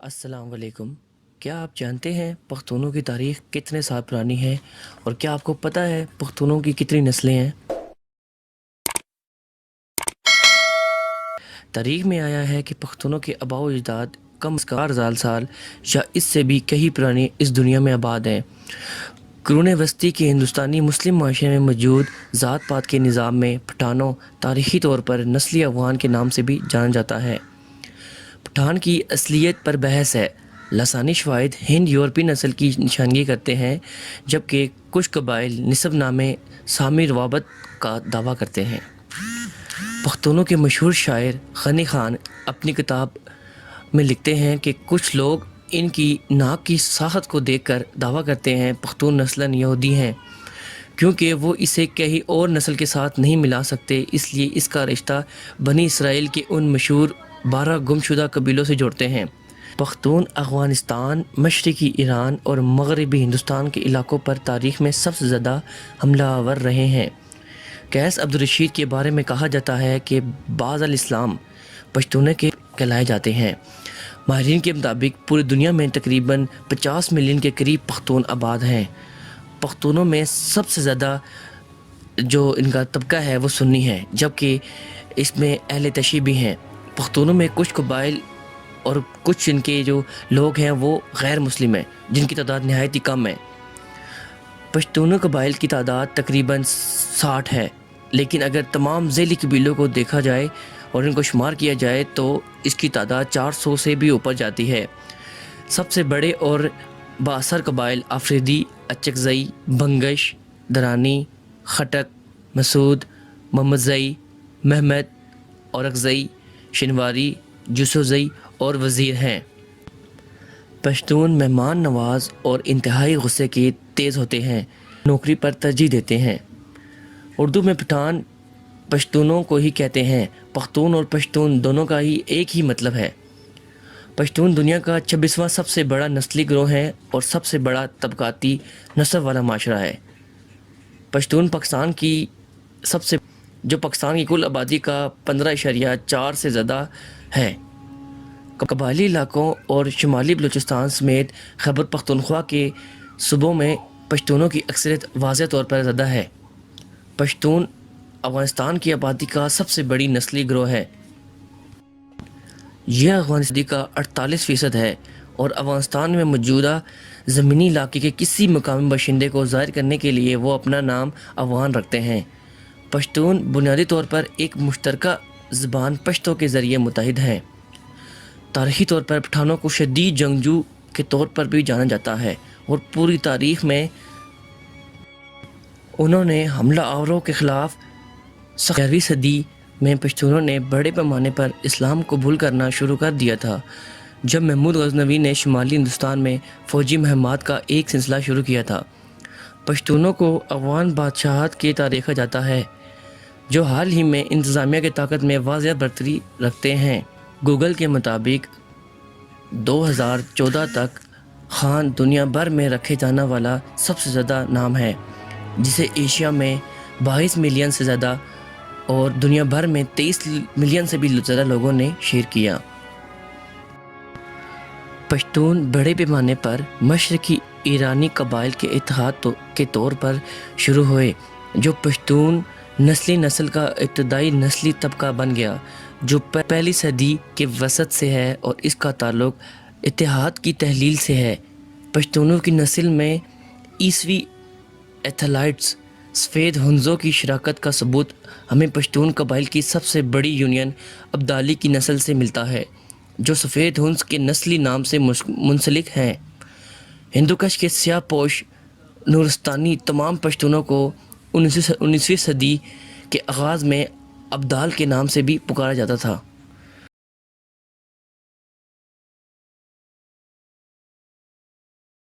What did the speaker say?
السلام علیکم۔ کیا آپ جانتے ہیں پختونوں کی تاریخ کتنے سال پرانی ہے اور کیا آپ کو پتہ ہے پختونوں کی کتنی نسلیں ہیں؟ تاریخ میں آیا ہے کہ پختونوں کے آباء و اجداد کم از کم 4000 سال یا اس سے بھی کہیں پرانی اس دنیا میں آباد ہیں۔ قرون وسطی کے ہندوستانی مسلم معاشرے میں موجود ذات پات کے نظام میں پٹھانوں تاریخی طور پر نسلی افغان کے نام سے بھی جانا جاتا ہے۔ پٹھان کی اصلیت پر بحث ہے۔ لسانی شواہد ہند یورپی نسل کی نشاندہی کرتے ہیں جبکہ کچھ قبائل نسب نامے سامی روابط کا دعویٰ کرتے ہیں۔ پختونوں کے مشہور شاعر غنی خان اپنی کتاب میں لکھتے ہیں کہ کچھ لوگ ان کی ناک کی ساخت کو دیکھ کر دعویٰ کرتے ہیں پختون نسلاً یہودی ہیں کیونکہ وہ اسے کہیں اور نسل کے ساتھ نہیں ملا سکتے، اس لیے اس کا رشتہ بنی اسرائیل کے ان مشہور 12 گم شدہ قبیلوں سے جوڑتے ہیں۔ پختون افغانستان، مشرقی ایران اور مغربی ہندوستان کے علاقوں پر تاریخ میں سب سے زیادہ حملہ آور رہے ہیں۔ قیس عبدالرشید کے بارے میں کہا جاتا ہے کہ بعض الاسلام پشتونے کے کہلائے جاتے ہیں۔ ماہرین کے مطابق پوری دنیا میں تقریباً 50 ملین کے قریب پختون آباد ہیں۔ پختونوں میں سب سے زیادہ جو ان کا طبقہ ہے وہ سنی ہے، جبکہ اس میں اہل تشیع بھی ہیں۔ پختونوں میں کچھ قبائل اور کچھ ان کے جو لوگ ہیں وہ غیر مسلم ہیں جن کی تعداد نہایت ہی کم ہے۔ پشتون قبائل کی تعداد تقریباً 60 ہے، لیکن اگر تمام ذیلی قبیلوں کو دیکھا جائے اور ان کو شمار کیا جائے تو اس کی تعداد 400 سے بھی اوپر جاتی ہے۔ سب سے بڑے اور بااثر قبائل آفریدی، اچکزئی، بنگش، درانی، خٹک، مسعود، محمدزئی، محمد، اورکزئی، شنواری، جوسوزئی اور وزیر ہیں۔ پشتون مہمان نواز اور انتہائی غصے کے تیز ہوتے ہیں، نوکری پر ترجیح دیتے ہیں۔ اردو میں پٹھان پشتونوں کو ہی کہتے ہیں۔ پختون اور پشتون دونوں کا ہی ایک ہی مطلب ہے۔ پشتون دنیا کا 26واں سب سے بڑا نسلی گروہ ہے اور سب سے بڑا طبقاتی نسب والا معاشرہ ہے۔ پشتون پاکستان کی پاکستان کی کل آبادی کا 15.4 سے زیادہ ہے۔ قبائلی علاقوں اور شمالی بلوچستان سمیت خیبر پختونخوا کے صوبوں میں پشتونوں کی اکثریت واضح طور پر زیادہ ہے۔ پشتون افغانستان کی آبادی کا سب سے بڑی نسلی گروہ ہے۔ یہ افغانستان کا 48% ہے اور افغانستان میں موجودہ زمینی علاقے کے کسی مقامی باشندے کو ظاہر کرنے کے لیے وہ اپنا نام افغان رکھتے ہیں۔ پشتون بنیادی طور پر ایک مشترکہ زبان پشتو کے ذریعے متحد ہیں۔ تاریخی طور پر پٹھانوں کو شدید جنگجو کے طور پر بھی جانا جاتا ہے اور پوری تاریخ میں انہوں نے حملہ آوروں کے خلاف 11ویں صدی میں پشتونوں نے بڑے پیمانے پر اسلام قبول کرنا شروع کر دیا تھا جب محمود غزنوی نے شمالی ہندوستان میں فوجی مہمات کا ایک سلسلہ شروع کیا تھا۔ پشتونوں کو افغان بادشاہت کے تابع دیکھا جاتا ہے جو حال ہی میں انتظامیہ کی طاقت میں واضح برتری رکھتے ہیں۔ گوگل کے مطابق 2014 تک خان دنیا بھر میں رکھے جانے والا سب سے زیادہ نام ہے، جسے ایشیا میں 22 ملین سے زیادہ اور دنیا بھر میں 23 ملین سے بھی زیادہ لوگوں نے شیئر کیا۔ پشتون بڑے پیمانے پر مشرقی ایرانی قبائل کے اتحاد کے طور پر شروع ہوئے جو پشتون نسل کا ابتدائی نسلی طبقہ بن گیا جو پہلی صدی کے وسط سے ہے اور اس کا تعلق اتحاد کی تحلیل سے ہے۔ پشتونوں کی نسل میں عیسوی ایتھلائٹس سفید ہنزوں کی شراکت کا ثبوت ہمیں پشتون قبائل کی سب سے بڑی یونین ابدالی کی نسل سے ملتا ہے جو سفید ہنز کے نسلی نام سے منسلک ہیں۔ ہندوکش کے سیاہ پوش نورستانی تمام پشتونوں کو 19ویں صدی کے آغاز میں ابدال کے نام سے بھی پکارا جاتا تھا۔